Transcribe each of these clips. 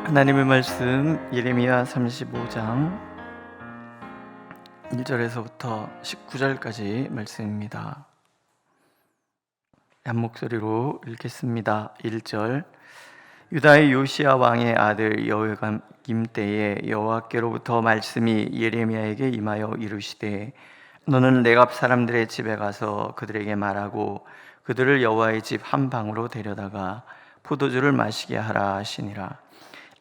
하나님의 말씀 예레미야 35장 1절에서부터 19절까지 말씀입니다. 한 목소리로 읽겠습니다. 1절. 유다의 요시야 왕의 아들 여호야김 때에 여호와께로부터 말씀이 예레미야에게 임하여 이르시되, 너는 레갑 사람들의 집에 가서 그들에게 말하고 그들을 여호와의 집 한 방으로 데려다가 포도주를 마시게 하라 하시니라.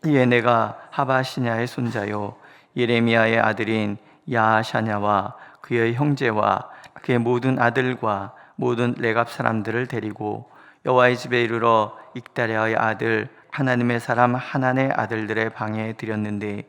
이에 내가 하바시냐의 손자요 예레미야의 아들인 야샤냐와 그의 형제와 그의 모든 아들과 모든 레갑 사람들을 데리고 여호와의 집에 이르러 익다랴의 아들 하나님의 사람 하난의 아들들의 방에 들였는데,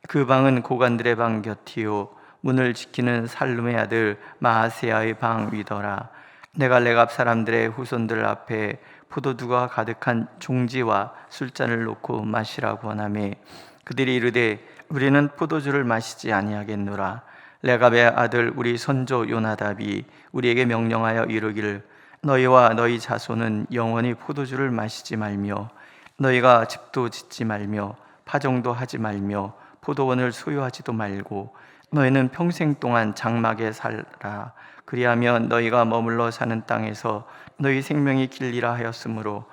그 방은 고관들의 방 곁이요 문을 지키는 살룸의 아들 마아세야의 방 위더라. 내가 레갑 사람들의 후손들 앞에 포도주가 가득한 종지와 술잔을 놓고 마시라 권하매, 그들이 이르되 우리는 포도주를 마시지 아니하겠노라. 레갑의 아들 우리 선조 요나답이 우리에게 명령하여 이르기를, 너희와 너희 자손은 영원히 포도주를 마시지 말며 너희가 집도 짓지 말며 파종도 하지 말며 포도원을 소유하지도 말고 너희는 평생 동안 장막에 살라. 그리하면 너희가 머물러 사는 땅에서 너희 생명이 길리라 하였으므로,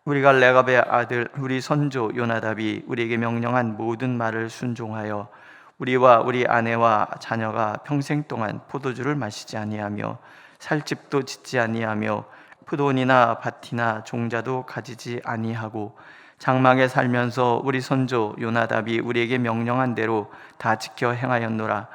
우리가 레갑의 아들 우리 선조 요나답이 우리에게 명령한 모든 말을 순종하여 우리와 우리 아내와 자녀가 평생 동안 포도주를 마시지 아니하며 살 집도 짓지 아니하며 포도원이나 밭이나 종자도 가지지 아니하고 장막에 살면서 우리 선조 요나답이 우리에게 명령한 대로 다 지켜 행하였노라.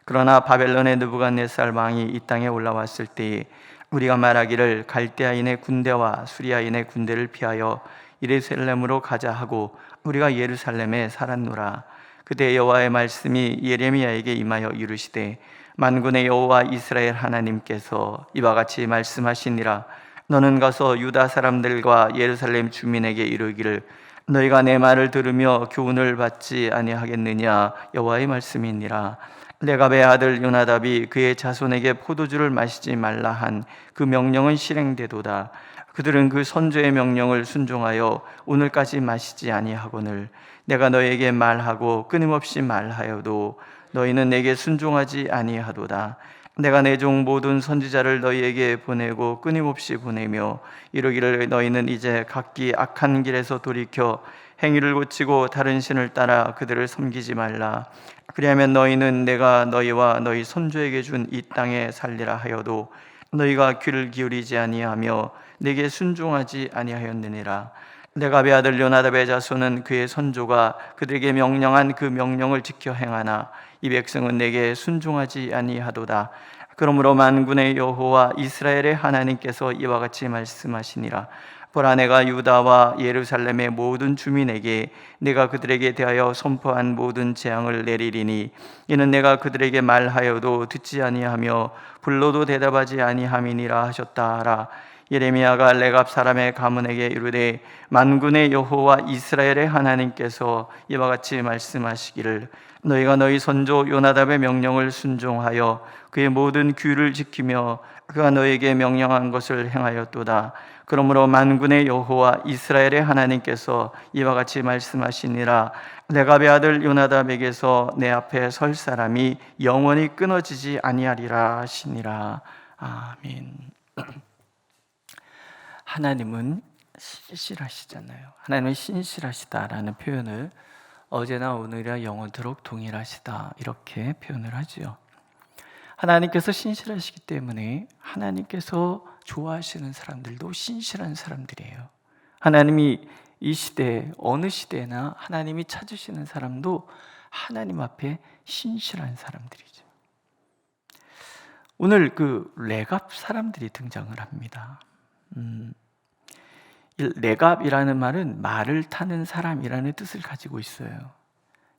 그러나 바벨론의 느부갓네살 왕이 이 땅에 올라왔을 때에 우리가 말하기를, 갈대아인의 군대와 수리아인의 군대를 피하여 예루살렘으로 가자 하고 우리가 예루살렘에 살았노라. 그때 여호와의 말씀이 예레미야에게 임하여 이르시되, 만군의 여호와 이스라엘 하나님께서 이와 같이 말씀하시니라. 너는 가서 유다 사람들과 예루살렘 주민에게 이르기를, 너희가 내 말을 들으며 교훈을 받지 아니하겠느냐. 여호와의 말씀이니라. 레갑의 아들 요나답이 그의 자손에게 포도주를 마시지 말라 한 그 명령은 실행되도다. 그들은 그 선조의 명령을 순종하여 오늘까지 마시지 아니하거늘, 내가 너희에게 말하고 끊임없이 말하여도 너희는 내게 순종하지 아니하도다. 내가 내 종 모든 선지자를 너희에게 보내고 끊임없이 보내며 이르기를, 너희는 이제 각기 악한 길에서 돌이켜 행위를 고치고 다른 신을 따라 그들을 섬기지 말라. 그리하면 너희는 내가 너희와 너희 손주에게 준 이 땅에 살리라 하여도 너희가 귀를 기울이지 아니하며 내게 순종하지 아니하였느니라. 레갑의 아들 요나답의 자손은 그의 선조가 그들에게 명령한 그 명령을 지켜 행하나 이 백성은 내게 순종하지 아니하도다. 그러므로 만군의 여호와 이스라엘의 하나님께서 이와 같이 말씀하시니라. 보라, 내가 유다와 예루살렘의 모든 주민에게 내가 그들에게 대하여 선포한 모든 재앙을 내리리니, 이는 내가 그들에게 말하여도 듣지 아니하며 불러도 대답하지 아니함이니라 하셨다. 예레미야가 레갑 사람의 가문에게 이르되, 만군의 여호와 이스라엘의 하나님께서 이와 같이 말씀하시기를, 너희가 너희 선조 요나답의 명령을 순종하여 그의 모든 규를 지키며 그가 너희에게 명령한 것을 행하였도다. 그러므로 만군의 여호와 이스라엘의 하나님께서 이와 같이 말씀하시니라. 레갑의 아들 요나답에게서 내 앞에 설 사람이 영원히 끊어지지 아니하리라 하시니라. 아멘. 하나님은 신실하시잖아요. 하나님은 신실하시다라는 표현을 어제나 오늘이나 영원토록 동일하시다 이렇게 표현을 하지요. 하나님께서 신실하시기 때문에 하나님께서 좋아하시는 사람들도 신실한 사람들이에요. 하나님이 이 시대에 어느 시대나 하나님이 찾으시는 사람도 하나님 앞에 신실한 사람들이죠. 오늘 그 레갑 사람들이 등장을 합니다. 레갑이라는 말은 말을 타는 사람이라는 뜻을 가지고 있어요.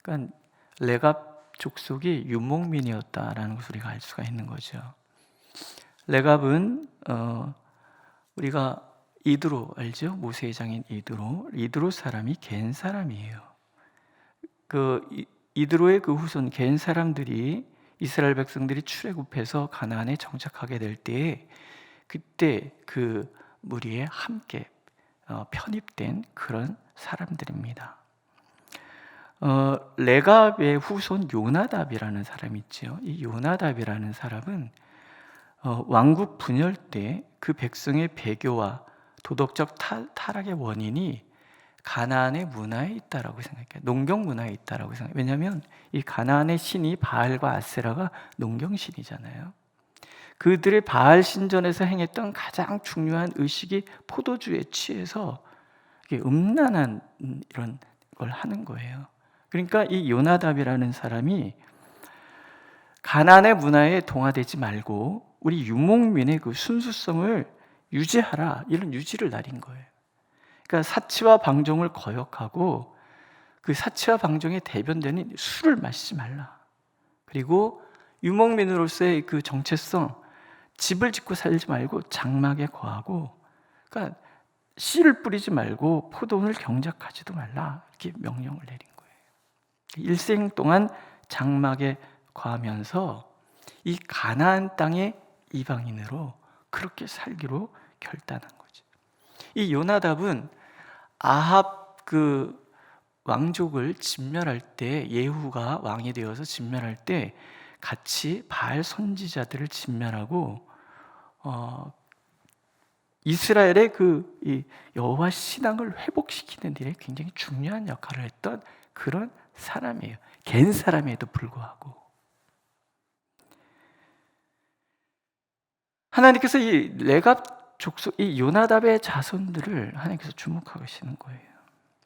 그러니까 레갑 족속이 유목민이었다라는 것을 우리가 알 수가 있는 거죠. 레갑은 우리가 이드로 알죠? 모세의 장인 이드로 사람이 겐 사람이에요. 그 이드로의 그 후손 겐 사람들이 이스라엘 백성들이 출애굽해서 가나안에 정착하게 될 때에 그때 그 무리에 함께 편입된 그런 사람들입니다. 레갑의 후손 요나답이라는 사람이 있죠. 이 요나답이라는 사람은 왕국 분열 때 그 백성의 배교와 도덕적 타락의 원인이 가나안의 문화에 있다라고 생각해요. 농경 문화에 있다라고 생각해요. 왜냐하면 이 가나안의 신이 바알과 아세라가 농경신이잖아요. 그들의 바알 신전에서 행했던 가장 중요한 의식이 포도주에 취해서 음란한 이런 걸 하는 거예요. 그러니까 이 요나답이라는 사람이 가나안의 문화에 동화되지 말고 우리 유목민의 그 순수성을 유지하라, 이런 유지를 날린 거예요. 그러니까 사치와 방종을 거역하고 그 사치와 방종의 대변되는 술을 마시지 말라. 그리고 유목민으로서의 그 정체성, 집을 짓고 살지 말고 장막에 거하고, 그러니까 씨를 뿌리지 말고 포도원을 경작하지도 말라, 이렇게 명령을 내린 거예요. 일생 동안 장막에 거하면서 이 가나안 땅의 이방인으로 그렇게 살기로 결단한 거죠. 이 요나답은 아합 그 왕족을 진멸할 때, 예후가 왕이 되어서 진멸할 때 같이 바알 선지자들을 진멸하고 이스라엘의 그 여호와 신앙을 회복시키는 일에 굉장히 중요한 역할을 했던 그런 사람이에요. 갠 사람에도 불구하고 하나님께서 이 레갑 족속, 이 요나답의 자손들을 하나님께서 주목하고 계시는 거예요.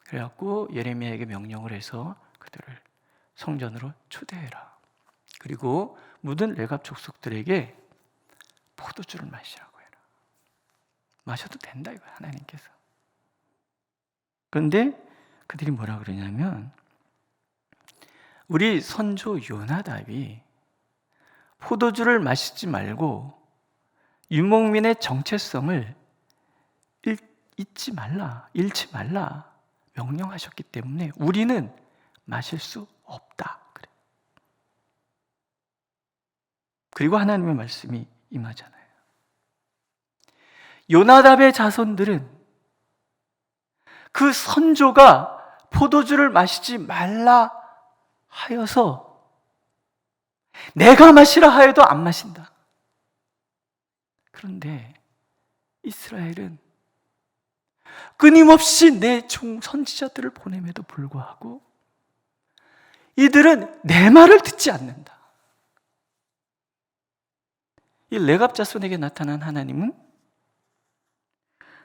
그래갖고 예레미야에게 명령을 해서 그들을 성전으로 초대해라. 그리고 모든 레갑 족속들에게 포도주를 마시라고 해라. 마셔도 된다, 이거 하나님께서. 그런데 그들이 뭐라 그러냐면, 우리 선조 요나답이 포도주를 마시지 말고 유목민의 정체성을 잃지 말라 명령하셨기 때문에 우리는 마실 수 없다. 그래. 그리고 하나님의 말씀이 임하잖아요. 요나답의 자손들은 그 선조가 포도주를 마시지 말라 하여서 내가 마시라 하여도 안 마신다. 그런데 이스라엘은 끊임없이 내 종 선지자들을 보냄에도 불구하고 이들은 내 말을 듣지 않는다. 이 레갑 자손에게 나타난 하나님은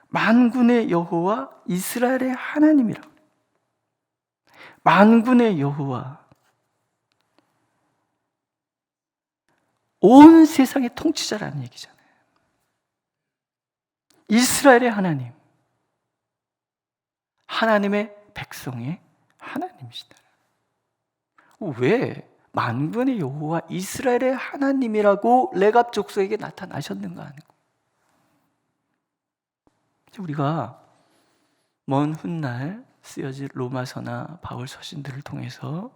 만군의 여호와 이스라엘의 하나님이라고. 만군의 여호와, 온 세상의 통치자라는 얘기잖아요. 이스라엘의 하나님, 하나님의 백성의 하나님이시다. 왜 만군의 여호와 이스라엘의 하나님이라고 레갑 족속에게 나타나셨는가 하는 거. 우리가 먼 훗날 쓰여질 로마서나 바울 서신들을 통해서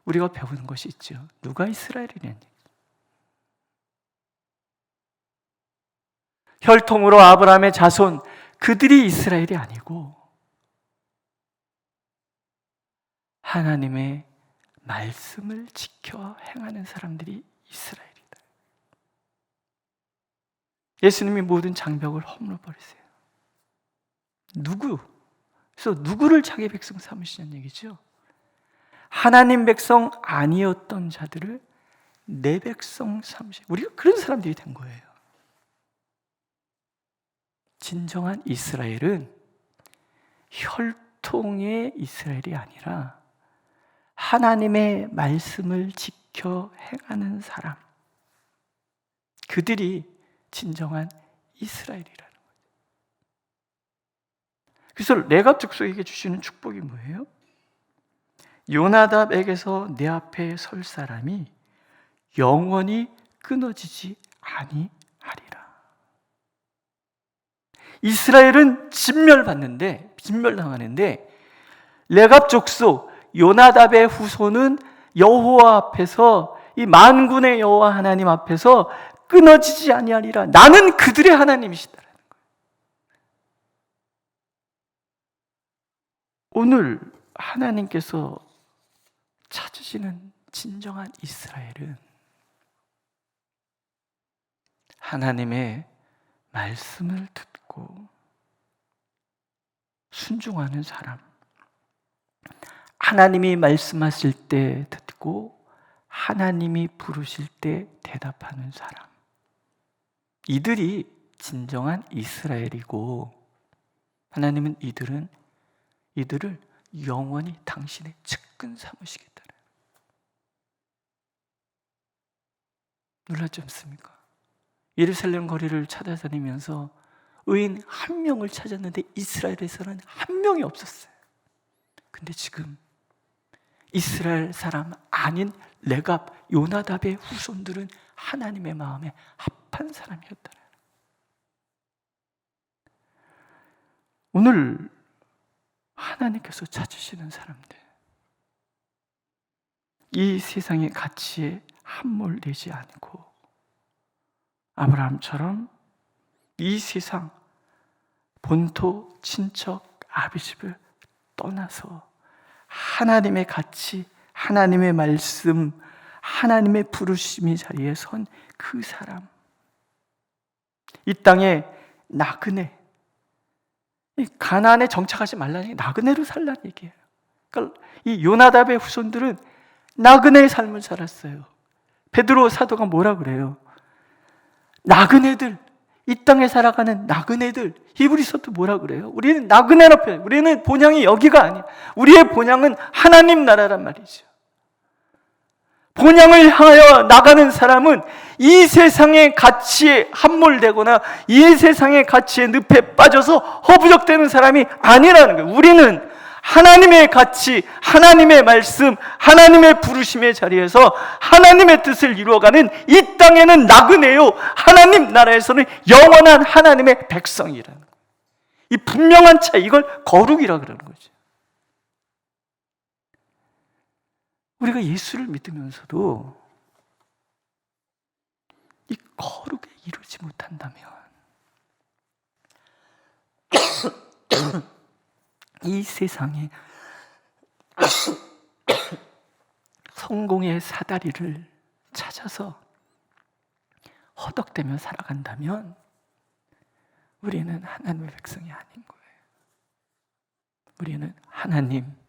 우리가 배우는 것이 있죠. 누가 이스라엘이냐니. 혈통으로 아브라함의 자손, 그들이 이스라엘이 아니고 하나님의 말씀을 지켜 행하는 사람들이 이스라엘이다. 예수님이 모든 장벽을 허물어 버리세요. 그래서 누구를 자기 백성 삼으시냐는 얘기죠. 하나님 백성 아니었던 자들을 내 백성 삼으시. 우리가 그런 사람들이 된 거예요. 진정한 이스라엘은 혈통의 이스라엘이 아니라 하나님의 말씀을 지켜 행하는 사람, 그들이 진정한 이스라엘이라는 거죠. 그래서 레갑 족속에게 주시는 축복이 뭐예요? 요나답에게서 내 앞에 설 사람이 영원히 끊어지지 아니하리라. 이스라엘은 진멸당하는데 레갑 족속 요나답의 후손은 여호와 앞에서, 이 만군의 여호와 하나님 앞에서 끊어지지 아니하리라. 나는 그들의 하나님이시다라는 거예요. 오늘 하나님께서 찾으시는 진정한 이스라엘은 하나님의 말씀을 듣고 순종하는 사람, 하나님이 말씀하실 때 듣고 하나님이 부르실 때 대답하는 사람, 이들이 진정한 이스라엘이고, 하나님은 이들을 영원히 당신의 측근 삼으시겠다. 놀랍지 않습니까? 예루살렘 거리를 찾아다니면서 의인 한 명을 찾았는데 이스라엘에서는 한 명이 없었어요. 근데 지금 이스라엘 사람 아닌 레갑, 요나답의 후손들은 하나님의 마음에 합한 사람이었다. 오늘 하나님께서 찾으시는 사람들, 이 세상의 가치에 함몰되지 않고 아브라함처럼 이 세상 본토, 친척, 아비집을 떠나서 하나님의 가치, 하나님의 말씀, 하나님의 부르심의 자리에 선 그 사람, 이 땅에 나그네, 가나안에 정착하지 말라는 게 나그네로 살라는 얘기예요. 그러니까 이 요나답의 후손들은 나그네의 삶을 살았어요. 베드로 사도가 뭐라 그래요? 나그네들, 이 땅에 살아가는 나그네들. 히브리서도 뭐라 그래요? 우리는 나그네라 표현해요. 우리는 본향이 여기가 아니야. 우리의 본향은 하나님 나라란 말이죠. 본향을 향하여 나가는 사람은 이 세상의 가치에 함몰되거나 이 세상의 가치의 늪에 빠져서 허부적대는 사람이 아니라는 거예요. 우리는 하나님의 가치, 하나님의 말씀, 하나님의 부르심의 자리에서 하나님의 뜻을 이루어가는 이 땅에는 나그네요, 하나님 나라에서는 영원한 하나님의 백성이라는 거예요. 이 분명한 차이, 이걸 거룩이라 그러는 거죠. 우리가 예수를 믿으면서도 이 거룩에 이루지 못한다면 이 세상에 성공의 사다리를 찾아서 허덕대며 살아간다면 우리는 하나님의 백성이 아닌 거예요. 우리는 하나님,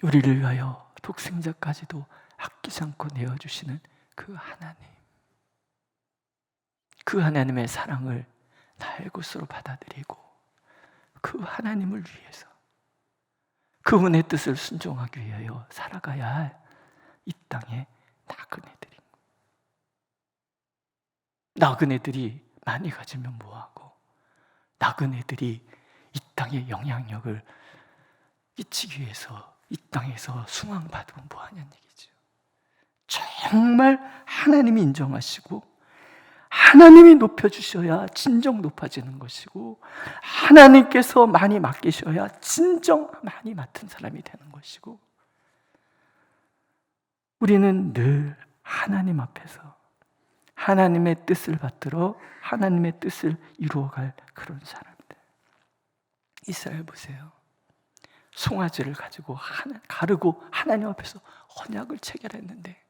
우리를 위하여 독생자까지도 아끼지 않고 내어주시는 그 하나님, 그 하나님의 사랑을 나의 것으로 받아들이고 그 하나님을 위해서 그분의 뜻을 순종하기 위하여 살아가야 할 이 땅의 나그네들인 거예요. 나그네들이 많이 가지면 뭐하고, 나그네들이 이 땅의 영향력을 끼치기 위해서 이 땅에서 숭앙받으면 뭐하냐는 얘기죠. 정말 하나님이 인정하시고 하나님이 높여주셔야 진정 높아지는 것이고, 하나님께서 많이 맡기셔야 진정 많이 맡은 사람이 되는 것이고, 우리는 늘 하나님 앞에서 하나님의 뜻을 받들어 하나님의 뜻을 이루어갈 그런 사람들. 이스라엘 보세요. 송아지를 가지고 가르고 하나님 앞에서 언약을 체결했는데,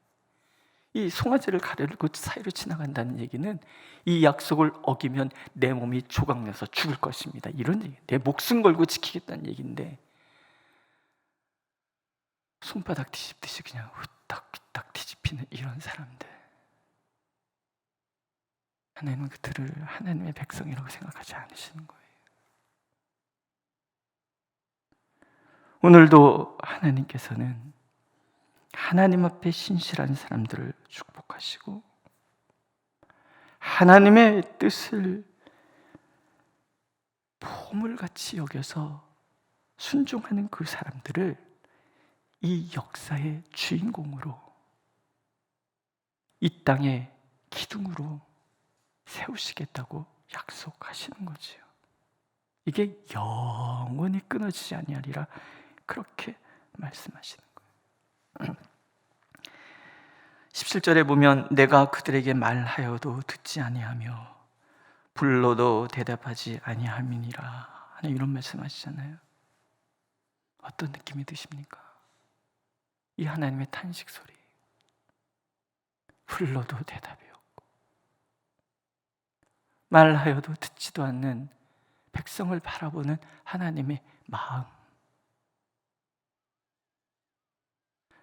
이 송아지를 가르고 사이로 지나간다는 얘기는 이 약속을 어기면 내 몸이 조각내서 죽을 것입니다, 이런 얘기, 내 목숨 걸고 지키겠다는 얘기인데, 손바닥 뒤집듯이 그냥 후딱후딱 뒤집히는 이런 사람들, 하나님은 그들을 하나님의 백성이라고 생각하지 않으시는 거예요. 오늘도 하나님께서는 하나님 앞에 신실한 사람들을 축복하시고 하나님의 뜻을 보물같이 여겨서 순종하는 그 사람들을 이 역사의 주인공으로, 이 땅의 기둥으로 세우시겠다고 약속하시는 거지요. 이게 영원히 끊어지지 아니하리라 그렇게 말씀하시는 거예요. 17절에 보면 내가 그들에게 말하여도 듣지 아니하며 불러도 대답하지 아니함이니라 하는 이런 말씀하시잖아요. 어떤 느낌이 드십니까? 이 하나님의 탄식 소리. 불러도 대답이 없고 말하여도 듣지도 않는 백성을 바라보는 하나님의 마음.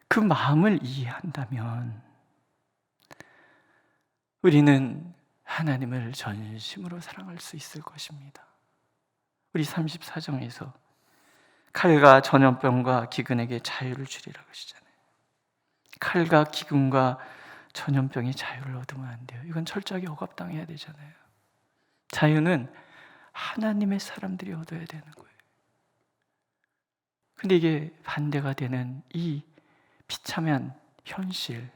그 마음을 이해한다면 우리는 하나님을 전심으로 사랑할 수 있을 것입니다. 우리 34장에서 칼과 전염병과 기근에게 자유를 주리라고 하시잖아요. 칼과 기근과 전염병이 자유를 얻으면 안 돼요. 이건 철저하게 억압당해야 되잖아요. 자유는 하나님의 사람들이 얻어야 되는 거예요. 근데 이게 반대가 되는 이 비참한 현실,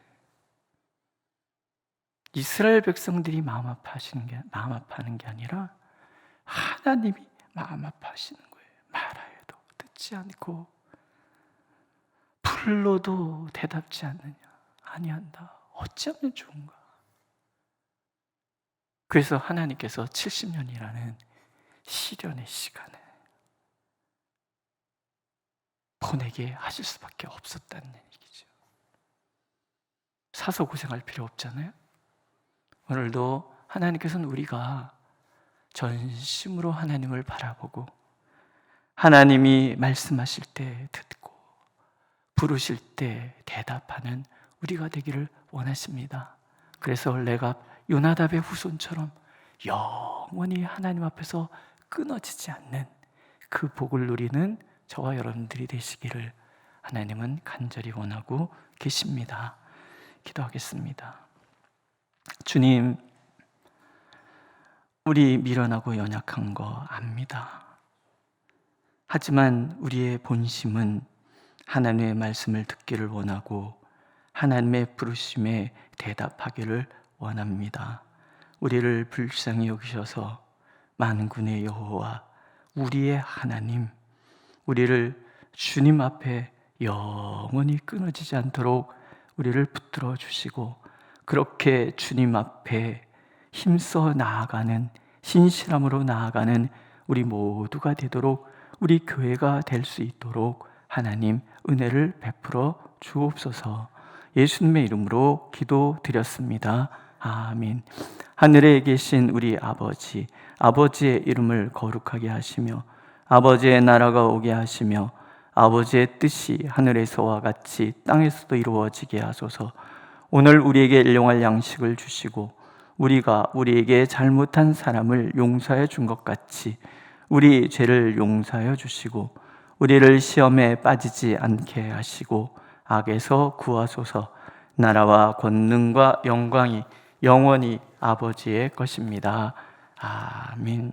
이스라엘 백성들이 마음 아파하는 게 아니라 하나님이 마음 아파하시는 거예요. 말하여도 듣지 않고 불러도 대답지 않느냐, 아니한다. 어찌하면 좋은가? 그래서 하나님께서 70년이라는 시련의 시간을 보내게 하실 수밖에 없었다는 얘기죠. 사서 고생할 필요 없잖아요. 오늘도 하나님께서는 우리가 전심으로 하나님을 바라보고 하나님이 말씀하실 때 듣고 부르실 때 대답하는 우리가 되기를 원하십니다. 그래서 레갑 요나답의 후손처럼 영원히 하나님 앞에서 끊어지지 않는 그 복을 누리는 저와 여러분들이 되시기를 하나님은 간절히 원하고 계십니다. 기도하겠습니다. 주님, 우리 미련하고 연약한 거 압니다. 하지만 우리의 본심은 하나님의 말씀을 듣기를 원하고 하나님의 부르심에 대답하기를 원합니다. 우리를 불쌍히 여기셔서 만군의 여호와 우리의 하나님, 우리를 주님 앞에 영원히 끊어지지 않도록 우리를 붙들어 주시고 그렇게 주님 앞에 힘써 나아가는, 신실함으로 나아가는 우리 모두가 되도록, 우리 교회가 될 수 있도록 하나님 은혜를 베풀어 주옵소서. 예수님의 이름으로 기도드렸습니다. 아멘. 하늘에 계신 우리 아버지, 아버지의 이름을 거룩하게 하시며 아버지의 나라가 오게 하시며 아버지의 뜻이 하늘에서와 같이 땅에서도 이루어지게 하소서. 오늘 우리에게 일용할 양식을 주시고 우리가 우리에게 잘못한 사람을 용서해 준 것 같이 우리 죄를 용서하여 주시고 우리를 시험에 빠지지 않게 하시고 악에서 구하소서. 나라와 권능과 영광이 영원히 아버지의 것입니다. 아멘.